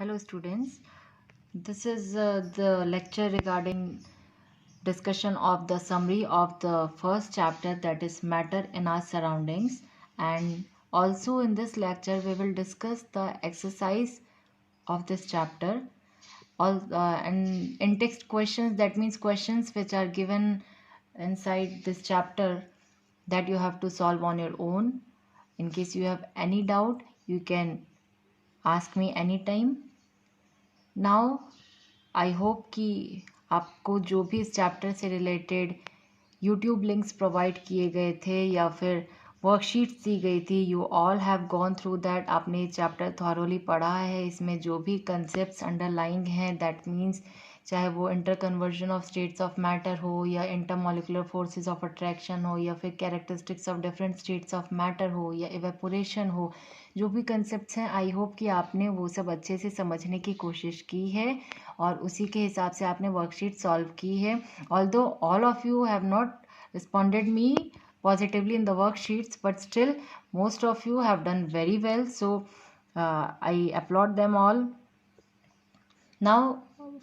Hello students, this is the lecture regarding discussion of the summary of the first chapter, that is matter in our surroundings, and also in this lecture we will discuss the exercise of this chapter. And in text questions, that means questions which are given inside this chapter that you have to solve on your own. In case you have any doubt, you can ask me anytime. Now I hope कि आपको जो भी इस chapter से related YouTube links provide किए गए थे या फिर वर्कशीट्स दी गई थी, you all have gone through that. आपने चैप्टर थॉरोली पढ़ा है. इसमें जो भी कंसेप्ट्स अंडरलाइंग हैं, दैट मीन्स चाहे वो inter conversion of states of matter हो या इंटरमोलिकुलर फोर्सेस ऑफ अट्रैक्शन हो या फिर characteristics of different states of matter हो या इवेपोरेशन हो, जो भी कंसेप्ट्स हैं, आई होप कि आपने वो सब अच्छे से समझने की कोशिश की है और उसी के हिसाब से आपने वर्कशीट सॉल्व की है. Although all of you have not responded me positively in the worksheets, but still most of you have done very well, so I applaud them all. Now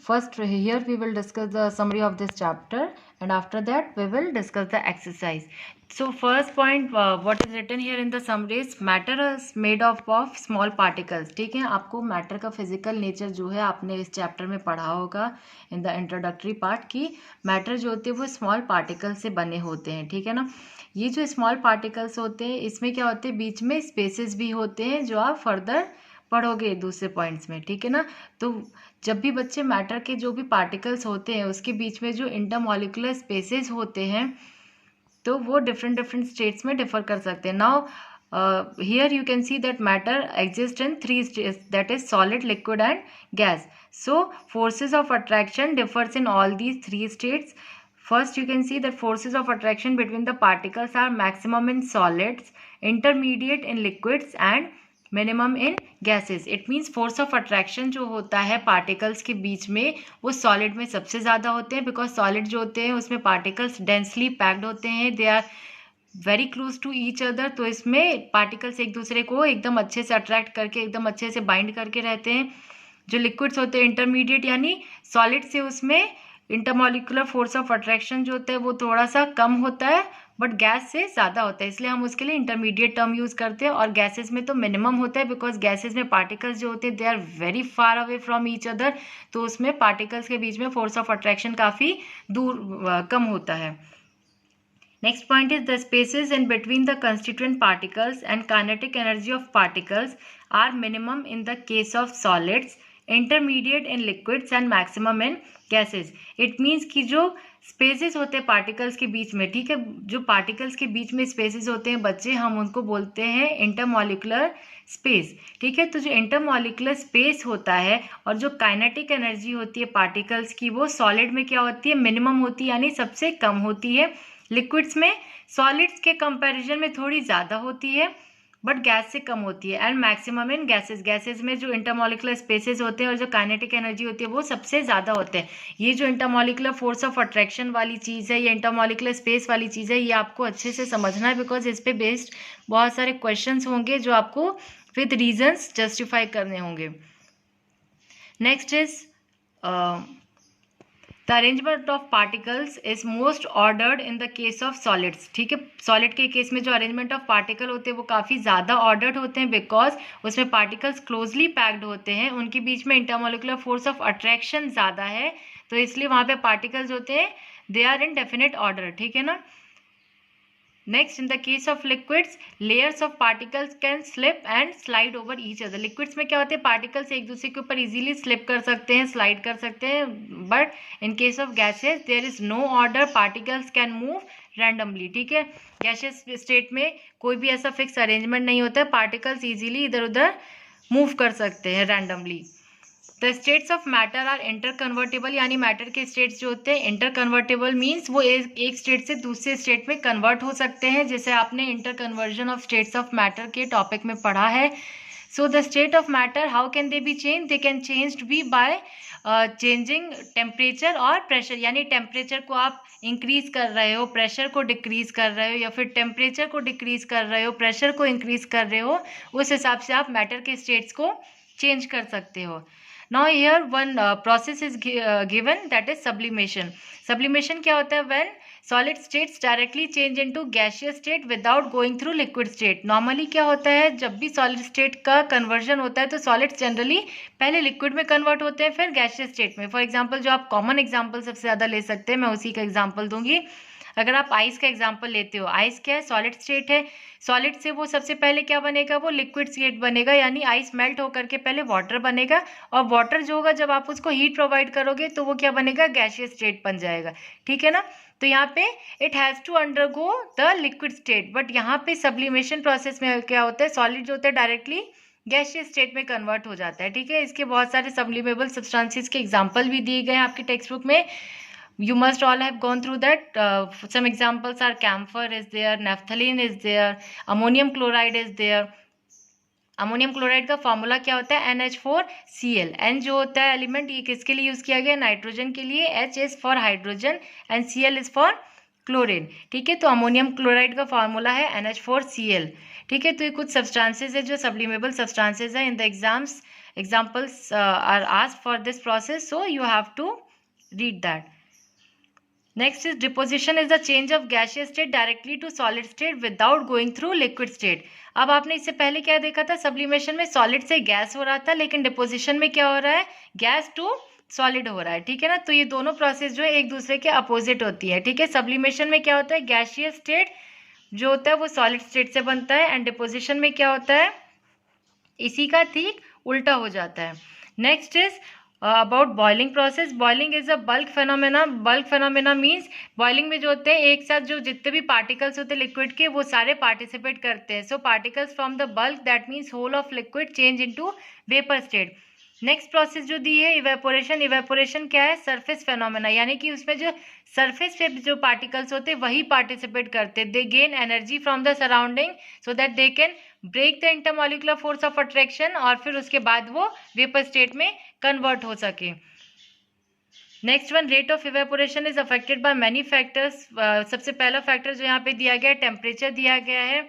first here we will discuss the summary of this chapter, and after that we will discuss the exercise. So first point, what is written here in the summary is matter is made up of small particles. ठीक है, आपको matter का physical nature जो है आपने इस chapter में पढ़ा होगा इन द इंट्रोडक्टरी पार्ट की. मैटर जो होते हैं वो स्मॉल पार्टिकल से बने होते हैं. ठीक है ना. ये जो स्मॉल पार्टिकल्स होते हैं, इसमें क्या होते हैं, बीच में स्पेसेस भी होते हैं जो आप फर्दर पढ़ोगे दूसरे पॉइंट्स में. ठीक है ना. तो जब भी बच्चे मैटर के जो भी पार्टिकल्स होते हैं उसके बीच में जो इंटरमॉलिकुलर स्पेसेस होते हैं तो वो डिफरेंट स्टेट्स में डिफर कर सकते हैं. Now here you can see that matter exist in 3 states, that is solid, liquid and gas. So forces of attraction differs in all these 3 states. First, you can see that forces of attraction between the particles are maximum in solids, intermediate in liquids, and minimum in gases. It means force of attraction जो होता है particles के बीच में वो solid में सबसे ज़्यादा होते हैं, because solid जो होते हैं उसमें particles densely packed होते हैं, they are very close to each other. तो इसमें पार्टिकल्स एक दूसरे को एकदम अच्छे से अट्रैक्ट करके एकदम अच्छे से बाइंड करके रहते हैं. जो लिक्विड्स होते हैं इंटरमीडिएट यानी सॉलिड से, उसमें इंटरमॉलिकुलर फोर्स ऑफ अट्रैक्शन जो होता है वो थोड़ा सा कम होता है, बट गैस से ज़्यादा होता है, इसलिए हम उसके लिए इंटरमीडिएट टर्म यूज़ करते हैं. और गैसेस में तो मिनिमम होता है, बिकॉज गैसेस में पार्टिकल्स जो होते हैं they are very far away from each other, तो उसमें पार्टिकल्स के बीच में फोर्स ऑफ अट्रैक्शन काफ़ी दूर कम होता है. Next point is the spaces in between the constituent particles and kinetic energy of particles are minimum in the case of solids, intermediate in liquids and maximum in gases. It means कि जो spaces होते हैं particles के बीच में, ठीक है, जो particles के बीच में स्पेसेस होते हैं बच्चे, हम उनको बोलते हैं इंटरमॉलिकुलर स्पेस. ठीक है. तो जो इंटरमॉलिकुलर स्पेस होता है और जो काइनेटिक एनर्जी होती है पार्टिकल्स की, वो सॉलिड में क्या होती है, मिनिमम होती है, यानी सबसे कम होती है. लिक्विड्स में सॉलिड्स के कंपैरिजन में थोड़ी ज़्यादा होती है, बट गैस से कम होती है. And maximum in gases. Gases में जो इंटरमॉलिकुलर स्पेसेस होते हैं और जो काइनेटिक एनर्जी होती है वो सबसे ज़्यादा होते हैं. ये जो इंटरमॉलिकुलर फोर्स ऑफ अट्रैक्शन वाली चीज़ है, ये इंटरमॉलिकुलर स्पेस वाली चीज़ है, ये आपको अच्छे से समझना है, बिकॉज इस पे बेस्ड बहुत सारे क्वेश्चंस होंगे जो आपको विद रीजंस जस्टिफाई करने होंगे. Next is The arrangement of particles is most ordered in the case of solids. ठीक है. सॉलिड के केस में जो अरेंजमेंट ऑफ पार्टिकल होते हैं वो काफ़ी ज़्यादा ऑर्डर्ड होते हैं, बिकॉज उसमें पार्टिकल्स क्लोजली पैक्ड होते हैं, उनके बीच में इंटरमोलिकुलर फोर्स ऑफ अट्रैक्शन ज़्यादा है, तो इसलिए वहाँ पे पार्टिकल्स होते हैं they are in definite order. ठीक है ना. Next, in the case of liquids layers of particles can slip and slide over each other. Liquids में क्या होते हैं, पार्टिकल्स एक दूसरे के ऊपर इजीली स्लिप कर सकते हैं, स्लाइड कर सकते हैं, but in case of gases there is no order, particles can move randomly. ठीक है. गैसेस स्टेट में कोई भी ऐसा फिक्स अरेंजमेंट नहीं होता है, पार्टिकल्स इजीली इधर उधर मूव कर सकते हैं randomly. The states of matter are interconvertible, यानी मैटर के स्टेट्स जो होते हैं इंटर कन्वर्टेबल मीन्स वो एक स्टेट से दूसरे स्टेट में कन्वर्ट हो सकते हैं, जैसे आपने interconversion of states of matter के टॉपिक में पढ़ा है. So the state of matter how can they be change, they can changed be by changing temperature और प्रेशर, यानी टेम्परेचर को आप इंक्रीज कर रहे हो, प्रेशर को डिक्रीज कर रहे हो, या फिर टेम्परेचर को डिक्रीज कर रहे हो, प्रेशर को इंक्रीज कर रहे हो, उस हिसाब से आप मैटर के स्टेट्स को चेंज कर सकते हो. Now here one process is given, that is sublimation. Sublimation क्या होता है? When solid states directly change into gaseous state without going through liquid state. Normally क्या होता है, जब भी सॉलिड स्टेट का कन्वर्जन होता है तो सॉलिड्स जनरली पहले लिक्विड में कन्वर्ट होते हैं, फिर गैसियस स्टेट में. फॉर एग्जांपल, जो आप कॉमन एग्जांपल सबसे ज़्यादा ले सकते हैं, मैं उसी का एग्जांपल दूंगी. अगर आप आइस का एग्जांपल लेते हो, आइस क्या है? सॉलिड स्टेट है. सॉलिड से वो सबसे पहले क्या बनेगा? वो लिक्विड स्टेट बनेगा, यानी आइस मेल्ट होकर के पहले वाटर बनेगा, और वाटर जो होगा जब आप उसको हीट प्रोवाइड करोगे तो वो क्या बनेगा? गैसियस स्टेट बन जाएगा. ठीक है ना? तो यहाँ पे it has to undergo the liquid state. But यहाँ पे सब्लिमेशन प्रोसेस में क्या होता है? सॉलिड जो होता है डायरेक्टली गैसियस स्टेट में कन्वर्ट हो जाता है. ठीक है? इसके बहुत सारे सब्लिमेबल सब्सटेंसेस के एग्जांपल भी दिए गए हैं आपके टेक्स्ट बुक में. You must all have gone through that. Some examples are camphor is there, naphthalene is there, ammonium chloride is there. Ammonium chloride का फॉर्मूला क्या होता है? NH4Cl. N जो होता है एलिमेंट, ये किसके लिए यूज किया गया? नाइट्रोजन के लिए. H is for hydrogen and Cl is for chlorine. ठीक है? तो अमोनियम क्लोराइड का फॉर्मूला है NH4Cl. ठीक है? तो ये कुछ सब्सटेंसेज है जो सब्लिमेबल सब्सटेंसेज है. In the examples are asked for this process, so you have to read that. Next is deposition is the change of gaseous state directly to solid state without going through liquid state. अब आपने इससे पहले क्या देखा था? Sublimation में solid से gas हो रहा था, लेकिन डिपोजिशन में क्या हो रहा है? गैस टू सॉलिड हो रहा है. ठीक है ना? तो ये दोनों प्रोसेस जो है एक दूसरे के अपोजिट होती है. ठीक है? सब्लिमेशन में क्या होता है? गैसियस स्टेट जो होता है वो सॉलिड स्टेट से बनता है, एंड डिपोजिशन में क्या होता है? इसी का ठीक उल्टा हो जाता है. Next is about boiling process. Boiling is a bulk phenomena. Bulk phenomena means boiling में जो होते हैं एक साथ जो जितने भी पार्टिकल्स होते हैं लिक्विड के, वो सारे पार्टिसिपेट करते हैं. So particles from the bulk, that means whole of liquid, change into vapour state. Next process जो दी है इवेपोरेशन. इवेपोरेशन क्या है? सरफेस फेनोमेना, यानी कि उसमें जो सरफेस पे जो पार्टिकल्स होते हैं वही पार्टिसिपेट करते हैं. They gain energy from the surrounding so that they can break the intermolecular force of attraction, और फिर उसके बाद वो वेपर स्टेट में कन्वर्ट हो सके. Next one, rate of evaporation is affected by many factors. सबसे पहला फैक्टर जो यहाँ पे दिया गया है, टेम्परेचर दिया गया है.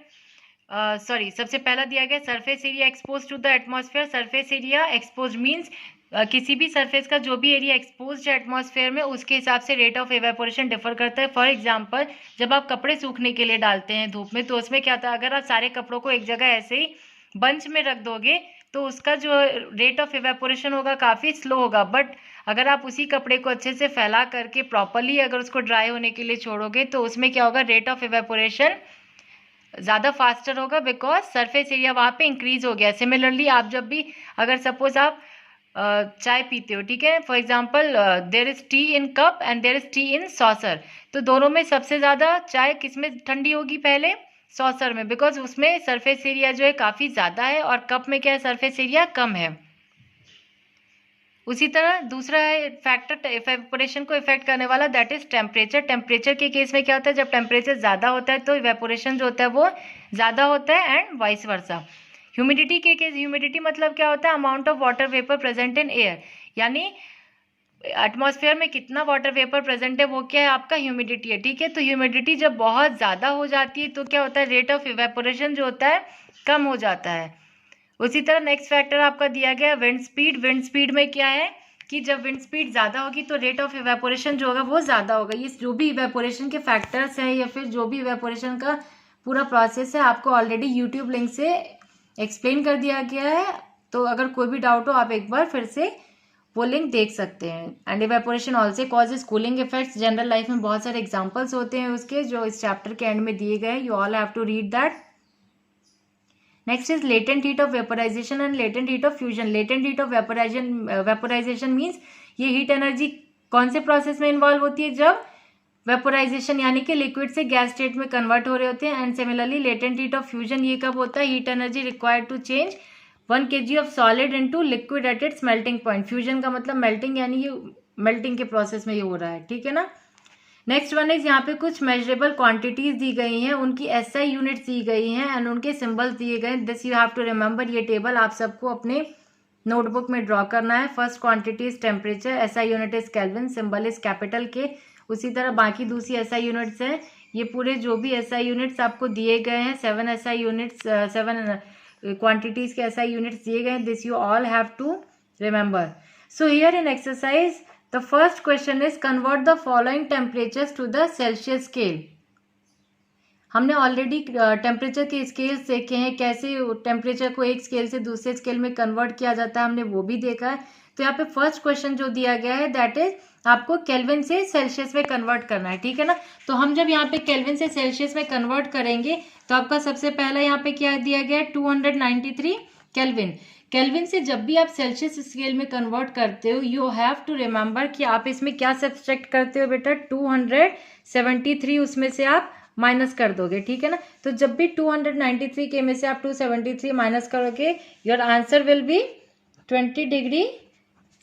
सबसे पहला दिया गया surface area expose to the atmosphere. Surface area expose means किसी भी सरफेस का जो भी एरिया एक्सपोज है एटमॉस्फेयर में, उसके हिसाब से रेट ऑफ इवेपोरेशन डिफर करता है. फॉर एग्जांपल, जब आप कपड़े सूखने के लिए डालते हैं धूप में, तो उसमें क्या होता है? अगर आप सारे कपड़ों को एक जगह ऐसे ही बंच में रख दोगे तो उसका जो रेट ऑफ इवेपोरेशन होगा काफ़ी स्लो होगा. बट अगर आप उसी कपड़े को अच्छे से फैला करके प्रॉपरली अगर उसको ड्राई होने के लिए छोड़ोगे तो उसमें क्या होगा? रेट ऑफ इवेपोरेशन ज़्यादा फास्टर होगा, बिकॉज सरफेस एरिया वहाँ पे इंक्रीज हो गया. सिमिलरली आप जब भी अगर सपोज आप चाय पीते हो, ठीक है, for example there is T in cup and there is T in saucer, तो दोनों में सबसे ज़्यादा चाय किस में ठंडी होगी? पहले सॉसर में, बिकॉज उसमें सरफेस एरिया जो है काफ़ी ज़्यादा है और कप में क्या है? सरफेस एरिया कम है. उसी तरह दूसरा फैक्टर इवेपोरेशन को इफेक्ट करने वाला, दैट इज टेम्परेचर. टेम्परेचर के केस में क्या होता है? जब टेम्परेचर ज़्यादा होता है तो इवेपोरेशन जो होता है वो ज़्यादा होता है, एंड वाइस वर्सा. ह्यूमिडिटी के केस, ह्यूमिडिटी मतलब क्या होता है? Amount of water vapour present in air, यानी एटमॉस्फेयर में कितना वाटर वेपर प्रेजेंट है वो क्या है? आपका ह्यूमिडिटी है. ठीक है? तो ह्यूमिडिटी जब बहुत ज़्यादा हो जाती है तो क्या होता है? रेट ऑफ इवेपोरेशन जो होता है कम हो जाता है. उसी तरह नेक्स्ट फैक्टर आपका दिया गया विंड स्पीड. विंड स्पीड में क्या है कि जब विंड स्पीड ज़्यादा होगी तो रेट ऑफ इवेपोरेशन जो होगा वो ज़्यादा होगा. ये जो भी इवेपोरेशन के फैक्टर्स हैं या फिर जो भी इवेपोरेशन का पूरा प्रोसेस है आपको ऑलरेडी यूट्यूब लिंक से एक्सप्लेन कर दिया गया है. तो अगर कोई भी डाउट हो आप एक बार फिर से वो लिंक देख सकते हैं. And evaporation also causes cooling effects. General life में बहुत सारे एग्जाम्पल्स होते हैं उसके, जो इस चैप्टर के एंड में दिए गए. You all have to read that. Next is latent heat of vaporisation and latent heat of fusion. Latent heat of vaporisation means ये हीट एनर्जी कौन से प्रोसेस में इन्वॉल्व होती है? जब वेपोराइजेशन यानी कि लिक्विड से गैस स्टेट में कन्वर्ट हो रहे होते हैं. And similarly latent heat of fusion ये कब होता है? Heat energy required to change 1 kg of solid into liquid at its melting point. Fusion का मतलब मेल्टिंग, यानी ये मेल्टिंग के प्रोसेस में ये हो रहा है. ठीक है ना? नेक्स्ट वन इज यहाँ पे कुछ मेजरेबल क्वांटिटीज दी गई हैं, उनकी SI यूनिट्स दी गई हैं एंड उनके सिंबल्स दिए गए. This you have to remember. ये टेबल आप सबको अपने नोटबुक में ड्रॉ करना है। First quantity is temperature, SI unit is kelvin, symbol is capital K. उसी तरह बाकी दूसरी एसआई यूनिट्स हैं, ये पूरे जो भी एसआई यूनिट्स आपको दिए गए हैं, 7 एसआई यूनिट्स, 7 क्वांटिटीज के एसआई यूनिट्स दिए गए हैं, this you all have to remember. So here in exercise the first question is convert the following temperatures to the Celsius scale. हमने ऑलरेडी टेम्परेचर के स्केल्स देखे हैं, कैसे टेम्परेचर को एक स्केल से दूसरे स्केल में कन्वर्ट किया जाता है, हमने वो भी देखा है। तो यहाँ पे फर्स्ट क्वेश्चन जो दिया गया है दैट इज आपको केल्विन से सेल्सियस में कन्वर्ट करना है, ठीक है ना। तो हम जब यहाँ पे केल्विन से सेल्सियस में कन्वर्ट करेंगे तो आपका सबसे पहला यहाँ पे क्या दिया गया है 293 केल्विन। केल्विन से जब भी आप सेल्सियस स्केल में कन्वर्ट करते हो यू हैव टू रिमेंबर कि आप इसमें क्या सब्सट्रैक्ट करते हो बेटा, 273 उसमें से आप माइनस कर दोगे, ठीक है ना। तो जब भी 293 के में से आप 273 माइनस करोगे your answer will be 20 degree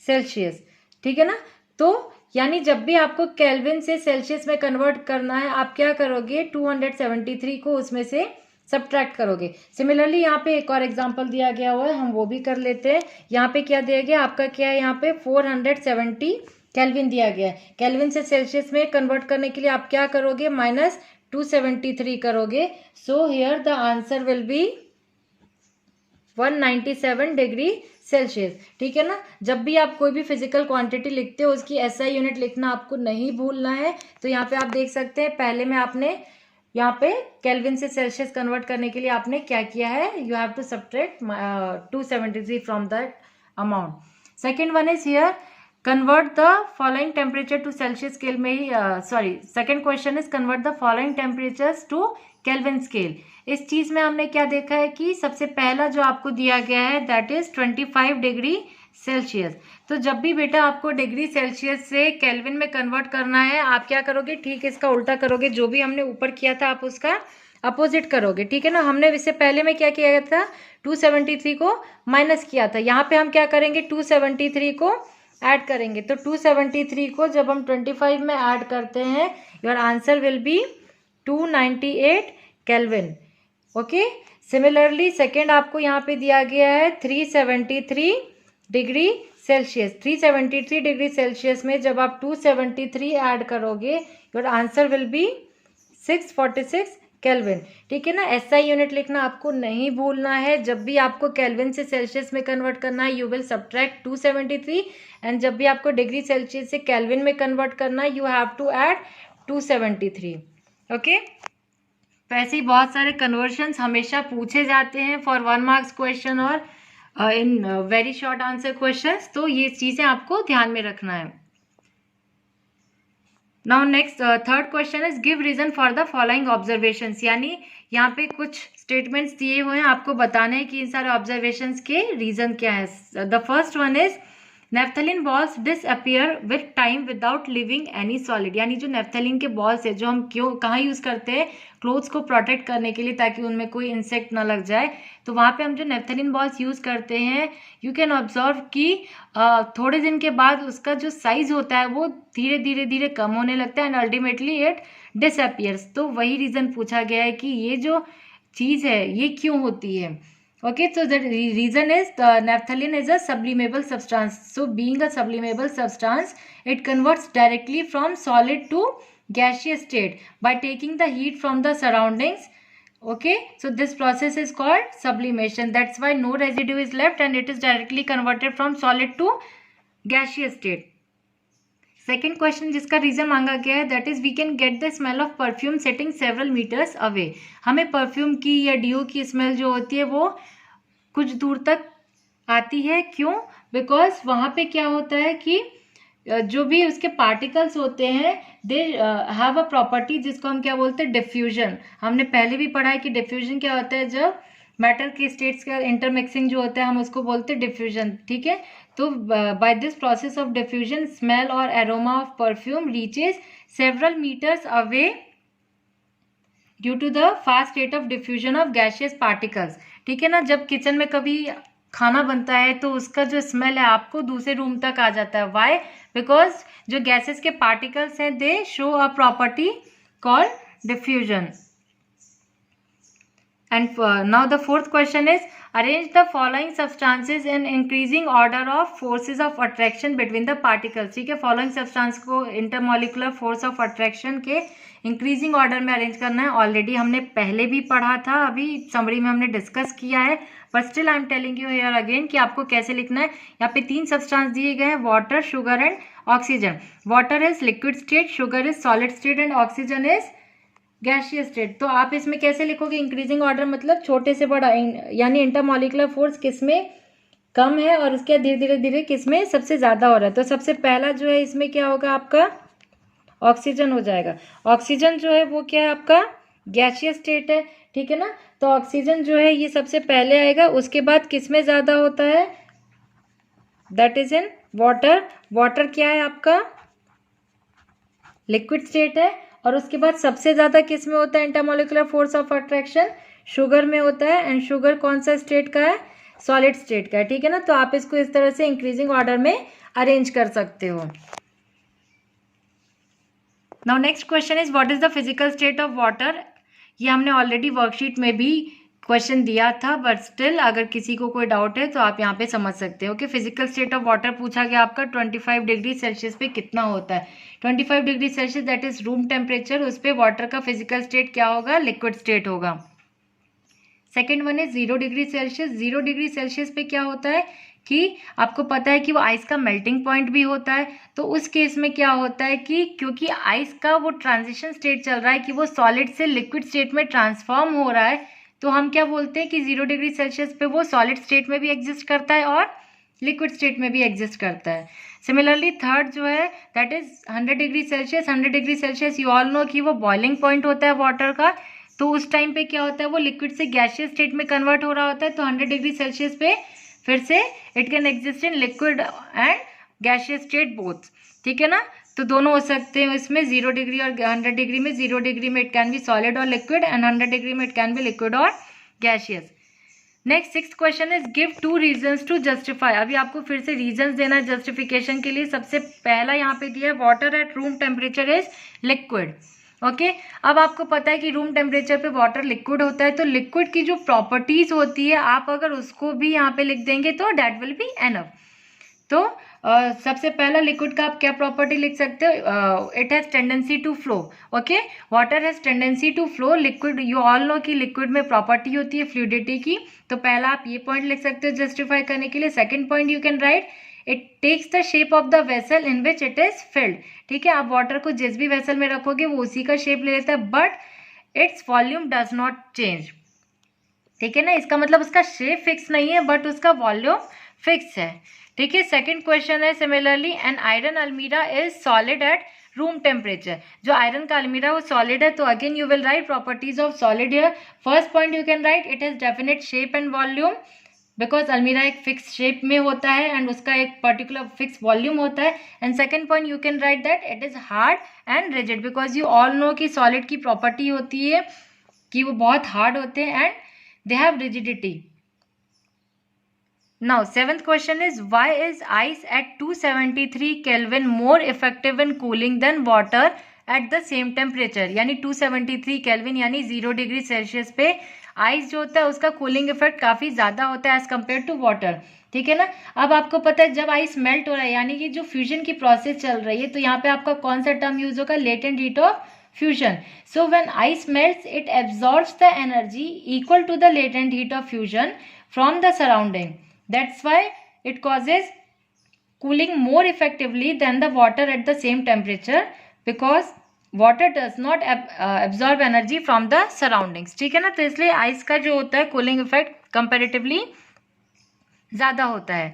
Celsius, ठीक है ना। तो यानी जब भी आपको केल्विन से सेल्सियस में कन्वर्ट करना है आप क्या करोगे, 273 को उसमें से सब्ट्रैक्ट करोगे। सिमिलरली यहाँ पे एक और एग्जांपल दिया गया हुआ है, हम वो भी कर लेते हैं। यहाँ पे क्या दिया गया आपका, क्या है यहाँ पे 470 केल्विन दिया गया है। केल्विन से सेल्सियस में कन्वर्ट करने के लिए आप क्या करोगे, माइनस 273 करोगे। So here the answer will be 197 degree Celsius, ठीक है ना। जब भी आप कोई भी फिजिकल क्वांटिटी लिखते हो उसकी एसआई यूनिट लिखना आपको नहीं भूलना है। तो यहाँ पे आप देख सकते हैं पहले में आपने यहाँ पे केल्विन से सेल्सियस कन्वर्ट करने के लिए आपने क्या किया है, you have to subtract 273 from that amount. Second one is here convert the following temperature to Celsius scale में ही second question is convert the following temperatures to Kelvin scale. इस चीज में हमने क्या देखा है कि सबसे पहला जो आपको दिया गया है दैट इज 25 डिग्री सेल्सियस। तो जब भी बेटा आपको डिग्री सेल्सियस से केल्विन में कन्वर्ट करना है आप क्या करोगे, ठीक इसका उल्टा करोगे, जो भी हमने ऊपर किया था आप उसका अपोजिट करोगे, ठीक है ना। हमने इससे पहले में क्या किया था, 273 को माइनस किया था, यहाँ पे हम क्या करेंगे 273 को ऐड करेंगे। तो 273 को जब हम 25 में ऐड करते हैं your answer will be 298 kelvin, okay. Similarly second आपको यहाँ पे दिया गया है 373 डिग्री सेल्सियस। 373 डिग्री सेल्सियस में जब आप 273 ऐड करोगे your answer will be 646 kelvin, ठीक है ना। एसआई यूनिट लिखना आपको नहीं भूलना है। जब भी आपको केल्विन से सेल्सियस में कन्वर्ट करना है यू विल सब्ट्रैक्ट 273 एंड जब भी आपको डिग्री सेल्सियस से केल्विन में कन्वर्ट करना है you have to add 273, okay. तो ऐसे ही बहुत सारे कन्वर्शंस हमेशा पूछे जाते हैं फॉर 1 मार्क्स क्वेश्चन और इन वेरी शॉर्ट आंसर क्वेश्चंस, तो ये चीजें आपको ध्यान में रखना है। Now next third question is give reason for the following observations. यानी यहाँ पे कुछ स्टेटमेंट्स दिए हुए हैं, आपको बताना है कि इन सारे ऑब्जर्वेशंस के रीजन क्या है। The first one is naphthalene balls disappear with time without leaving any solid. यानी जो नेफ्थलीन के बॉल्स है जो हम कहाँ यूज करते हैं, क्लोथ्स को प्रोटेक्ट करने के लिए ताकि उनमें कोई इंसेक्ट ना लग जाए। तो वहाँ पे हम जो नेफ्थलीन बॉल्स यूज करते हैं यू कैन ऑब्जर्व कि थोड़े दिन के बाद उसका जो साइज होता है वो धीरे धीरे धीरे कम होने लगता है एंड अल्टीमेटली इट डिसअपियर्स। तो वही रीजन पूछा गया है कि ये जो चीज है ये क्यों होती है। Okay, so the reason is the naphthalene is a sublimable substance. So being a sublimable substance, it converts directly from solid to gaseous state by taking the heat from the surroundings. Okay, so this process is called sublimation. That's why no residue is left and it is directly converted from solid to gaseous state. Second question जिसका reason मांगा गया है that is we can get the smell of perfume setting several metres away. हमें perfume की या डिओ की smell जो होती है वो कुछ दूर तक आती है, क्यों? बिकॉज वहाँ पे क्या होता है कि जो भी उसके पार्टिकल्स होते हैं दे हैव अ प्रॉपर्टी जिसको हम क्या बोलते हैं, डिफ्यूजन। हमने पहले भी पढ़ा है कि डिफ्यूजन क्या होता है, जब मैटर के स्टेट्स का इंटरमिक्सिंग जो होता है हम उसको बोलते हैं डिफ्यूजन, ठीक है। तो by this process of diffusion smell और aroma of perfume reaches several metres away due to the fast rate of diffusion of gaseous particles, ठीक है ना। जब किचन में कभी खाना बनता है तो उसका जो स्मेल है आपको दूसरे रूम तक आ जाता है। वाई? बिकॉज जो गैसेस के पार्टिकल्स हैं दे show a property called diffusion. And now the fourth question is, arrange the following substances in increasing order of forces of attraction between the particles. ठीक है, following substance को intermolecular force of attraction के increasing order में arrange करना है. Already हमने पहले भी पढ़ा था, अभी समरी में हमने डिस्कस किया है, but still I am telling you here again कि आपको कैसे लिखना है. यहाँ पे 3 सब्सटेंस दिए गए हैं, water, sugar and oxygen. Water is liquid state, sugar is solid state and oxygen is gaseous state. तो आप इसमें कैसे लिखोगे? इंक्रीजिंग ऑर्डर मतलब छोटे से बड़ा, यानी इंटरमॉलिक्यूलर फोर्स किसमें कम है और उसके धीरे धीरे धीरे किसमें सबसे ज्यादा हो रहा है. तो सबसे पहला जो है इसमें क्या होगा, आपका ऑक्सीजन हो जाएगा. ऑक्सीजन जो है वो क्या है, आपका गैसियस स्टेट है. ठीक है ना, तो ऑक्सीजन जो है ये सबसे पहले आएगा. उसके बाद किसमें ज्यादा होता है, that is in water. Water क्या है आपका, लिक्विड स्टेट है. और उसके बाद सबसे ज्यादा किस में होता है intermolecular force of attraction, sugar में होता है. एंड शुगर कौन सा स्टेट का है, सॉलिड स्टेट का है. ठीक है ना, तो आप इसको इस तरह से इंक्रीजिंग ऑर्डर में अरेंज कर सकते हो. Now next question is, what is the physical state of water. ये हमने ऑलरेडी वर्कशीट में भी क्वेश्चन दिया था, बट स्टिल अगर किसी को कोई डाउट है तो आप यहाँ पे समझ सकते हो कि फिजिकल स्टेट ऑफ वाटर पूछा गया आपका 25 डिग्री सेल्सियस पे कितना होता है. 25 degree Celsius that is room temperature, उस पर वाटर का फिजिकल स्टेट क्या होगा, लिक्विड स्टेट होगा. Second one is 0 degree Celsius. 0 degree Celsius पे क्या होता है कि आपको पता है कि वो आइस का मेल्टिंग पॉइंट भी होता है. तो उस केस में क्या होता है कि क्योंकि आइस का वो ट्रांजिशन स्टेट चल रहा है कि वो सॉलिड से लिक्विड स्टेट में ट्रांसफॉर्म हो रहा है, तो हम क्या बोलते हैं कि 0 डिग्री सेल्सियस पे वो सॉलिड स्टेट में भी एग्जिस्ट करता है और लिक्विड स्टेट में भी एग्जिस्ट करता है. सिमिलरली थर्ड जो है that is 100 degree Celsius. 100 degree Celsius you all know कि वो बॉइलिंग पॉइंट होता है वाटर का. तो उस टाइम पे क्या होता है, वो लिक्विड से गैसियस स्टेट में कन्वर्ट हो रहा होता है. तो 100 डिग्री सेल्सियस पे फिर से it can exist in liquid and gaseous state both. ठीक है ना, तो दोनों हो सकते हैं इसमें. 0 डिग्री और 100 डिग्री में, 0 डिग्री में इट कैन बी सॉलिड और लिक्विड एंड 100 डिग्री में इट कैन बी लिक्विड और gaseous. Next 6th question is, give 2 reasons to justify. अभी आपको फिर से रीजंस देना है जस्टिफिकेशन के लिए. सबसे पहला यहाँ पे दिया है, water at room temperature is liquid. Okay, अब आपको पता है कि रूम टेम्परेचर पे वाटर लिक्विड होता है, तो लिक्विड की जो प्रॉपर्टीज होती है आप अगर उसको भी यहाँ पे लिख देंगे तो दैट विल बी एनफ. तो सबसे पहला लिक्विड का आप क्या प्रॉपर्टी लिख सकते हो, it has tendency to flow. Okay, water has tendency to flow. Liquid you all know कि लिक्विड में प्रॉपर्टी होती है फ्लूइडिटी की. तो पहला आप ये पॉइंट लिख सकते हो जस्टिफाई करने के लिए. Second point you can write, it takes the shape of the vessel in which it is filled. ठीक है, आप वाटर को जिस भी वेसल में रखोगे वो उसी का शेप ले लेता है, but its volume does not change. ठीक है ना, इसका मतलब उसका शेप फिक्स नहीं है बट उसका वॉल्यूम फिक्स है. ठीक है, सेकंड क्वेश्चन है, सिमिलरली एन आयरन अलमीरा is solid at room temperature. जो आयरन का अलमीरा वो सॉलिड है, तो again you will write properties of solid here. First point you can write, it has definite shape and volume, because अलमीरा एक फिक्स शेप में होता है एंड उसका एक पर्टिकुलर फिक्स वॉल्यूम होता है. And second point you can right that it is hard and rigid, because you all know कि सॉलिड की प्रॉपर्टी होती है कि वो बहुत हार्ड होते हैं and they have rigidity. Now 7th question is, why is ice at 273 Kelvin more effective in cooling than water at the same temperature. यानी 273 Kelvin यानी 0 डिग्री सेल्सियस पे आइस जो होता है उसका कूलिंग इफेक्ट काफ़ी ज़्यादा होता है एज कम्पेयर टू वाटर. ठीक है ना, अब आपको पता है जब आइस मेल्ट हो रहा है यानी कि जो फ्यूजन की प्रोसेस चल रही है, तो यहाँ पे आपका कौन सा टर्म यूज होगा, latent heat of fusion. So when ice melts it absorbs the energy equal to the latent heat of fusion from the surrounding. That's why it causes cooling more effectively than the water at the same temperature, because water does not absorb energy from the surroundings. ठीक है ना, तो इसलिए ice का जो होता है cooling effect comparatively ज़्यादा होता है.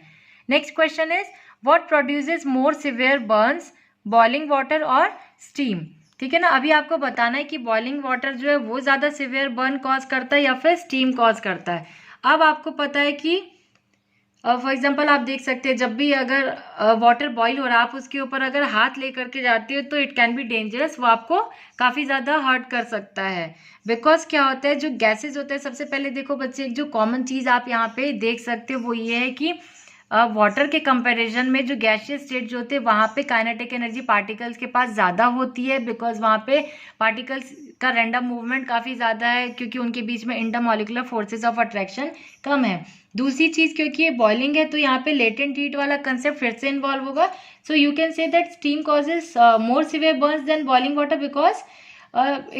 Next question is, what produces more severe Burns, boiling water और स्टीम. ठीक है ना, अभी आपको बताना है कि बॉइलिंग वाटर जो है वो ज़्यादा सिवियर बर्न कॉज करता है या फिर स्टीम कॉज करता है. अब आपको पता है कि फॉर एग्जाम्पल आप देख सकते हैं जब भी अगर वाटर बॉईल हो रहा है आप उसके ऊपर अगर हाथ ले करके जाते हो तो इट कैन बी डेंजरस, वो आपको काफ़ी ज़्यादा हर्ट कर सकता है. बिकॉज क्या होता है, जो गैसेज होते हैं, सबसे पहले देखो बच्चे एक जो कॉमन चीज़ आप यहाँ पे देख सकते हो वो ये है कि वाटर के कंपैरिजन में जो गैसियस स्टेट जो होते हैं वहाँ पे काइनेटिक एनर्जी पार्टिकल्स के पास ज़्यादा होती है, बिकॉज वहाँ पे पार्टिकल्स का रैंडम मूवमेंट काफ़ी ज़्यादा है, क्योंकि उनके बीच में इंटरमॉलिक्यूलर फोर्सेस ऑफ अट्रैक्शन कम है। दूसरी चीज़, क्योंकि ये बॉइलिंग है तो यहाँ पे लेटेंट हीट वाला कंसेप्ट फिर से इन्वॉल्व होगा। So you can say that steam causes more severe burns than boiling water, because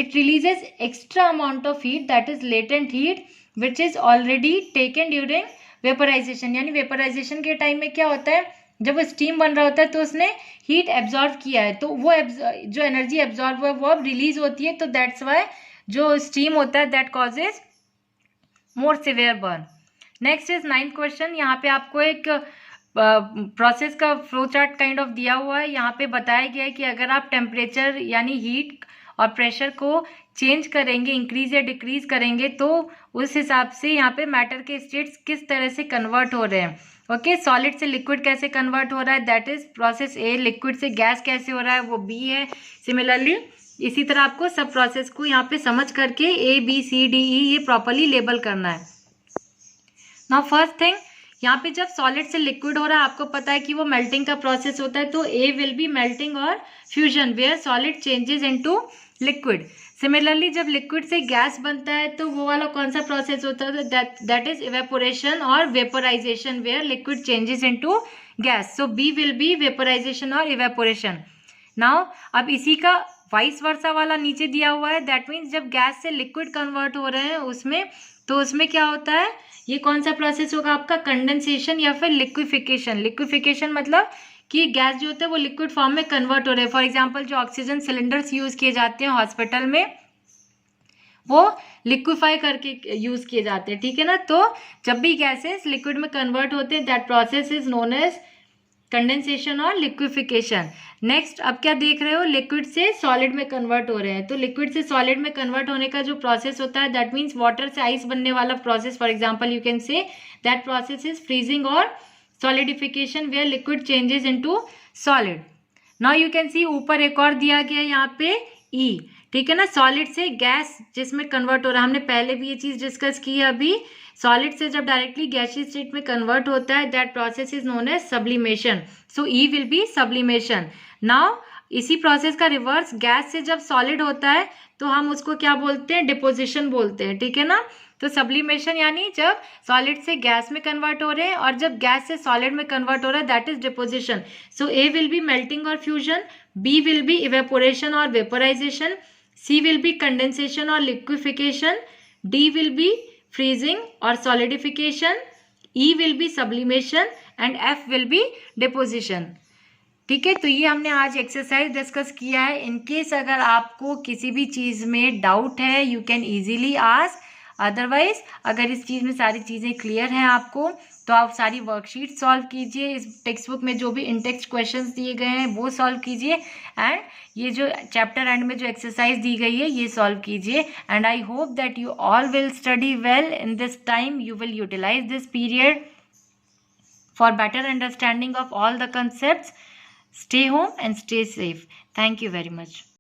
it releases extra amount of heat, that is latent heat, which is already taken during vaporization। यानी vaporisation के time में क्या होता है, जब वो steam बन रहा होता है तो उसने हीट एब्जॉर्व किया है, तो वो जो एनर्जी एब्जॉर्व हुआ है वो अब रिलीज होती है, तो दैट्स वाई जो स्टीम होता है that causes more severe burn. Next is 9th question. यहाँ पे आपको एक प्रोसेस का फ्लो चार्ट काइंड ऑफ दिया हुआ है। यहाँ पे बताया गया है कि अगर आप टेम्परेचर यानी हीट और प्रेशर को चेंज करेंगे, इंक्रीज या डिक्रीज करेंगे, तो उस हिसाब से यहाँ पे मैटर के स्टेट्स किस तरह से कन्वर्ट हो रहे हैं। ओके, सॉलिड से लिक्विड कैसे कन्वर्ट हो रहा है, that is process A. Liquid से गैस कैसे हो रहा है, वो बी है। सिमिलरली इसी तरह आपको सब प्रोसेस को यहाँ पे समझ करके A B C D E ये प्रॉपरली लेबल करना है। नाउ फर्स्ट थिंग, यहाँ पे जब सॉलिड से लिक्विड हो रहा है, आपको पता है कि वो मेल्टिंग का प्रोसेस होता है, तो ए विल बी मेल्टिंग और fusion where solid changes into liquid. Similarly जब लिक्विड से गैस बनता है तो वो वाला कौन सा प्रोसेस होता है, दैट इज इवेपोरेशन और vaporization where liquid changes into gas. So B will be vaporization और इवेपोरेशन। नाउ अब इसी का वाइस वर्सा वाला नीचे दिया हुआ है, दैट मीन्स जब गैस से लिक्विड कन्वर्ट हो रहे हैं उसमें, तो उसमें क्या होता है, ये कौन सा प्रोसेस होगा आपका, कंडेंसेशन या फिर लिक्विफिकेशन। लिक्विफिकेशन मतलब कि गैस जो होता है वो लिक्विड फॉर्म में कन्वर्ट हो रहे हैं। फॉर एग्जांपल जो ऑक्सीजन सिलेंडर्स यूज किए जाते हैं हॉस्पिटल में, वो लिक्विफाई करके यूज किए जाते हैं, ठीक है ना। तो जब भी गैसेस लिक्विड में कन्वर्ट होते हैं, that process is known as condensation और लिक्विफिकेशन। नेक्स्ट अब क्या देख रहे हो, लिक्विड से सॉलिड में कन्वर्ट हो रहे हैं, तो लिक्विड से सॉलिड में कन्वर्ट होने का जो प्रोसेस होता है, दैट मीन्स वाटर से आइस बनने वाला process. For example you can say that process is freezing और solidification where liquid changes into solid. Now you can see ऊपर एक और दिया गया यहाँ पे ई, ठीक है ना, सॉलिड से गैस जिसमें कन्वर्ट हो रहा है। हमने पहले भी ये चीज डिस्कस की है अभी। सॉलिड से जब डायरेक्टली गैसियस स्टेट में कन्वर्ट होता है, that process is known as sublimation. So E will be sublimation. Now इसी प्रोसेस का रिवर्स, गैस से जब सॉलिड होता है तो हम उसको क्या बोलते हैं, डिपोजिशन बोलते हैं, ठीक है ना। तो सब्लिमेशन यानी जब सॉलिड से गैस में कन्वर्ट हो रहे हैं, और जब गैस से सॉलिड में कन्वर्ट हो रहा है, that is deposition. So A will be melting और fusion, B will be evaporation और vaporisation, C will be condensation और liquefaction, D will be freezing और solidification, E will be sublimation and F will be deposition. ठीक है, तो ये हमने आज एक्सरसाइज डिस्कस किया है। इनकेस अगर आपको किसी भी चीज़ में डाउट है, you can easily ask. Otherwise अगर इस चीज़ में सारी चीज़ें क्लियर हैं आपको, तो आप सारी वर्कशीट सॉल्व कीजिए। इस टेक्स्ट बुक में जो भी इन टेक्स्ट क्वेश्चंस दिए गए हैं वो सॉल्व कीजिए, एंड ये जो चैप्टर एंड में जो एक्सरसाइज दी गई है ये सॉल्व कीजिए। And I hope that you all will study well in this time. You will utilize this period for better understanding of all the concepts. Stay home and stay safe. Thank you very much.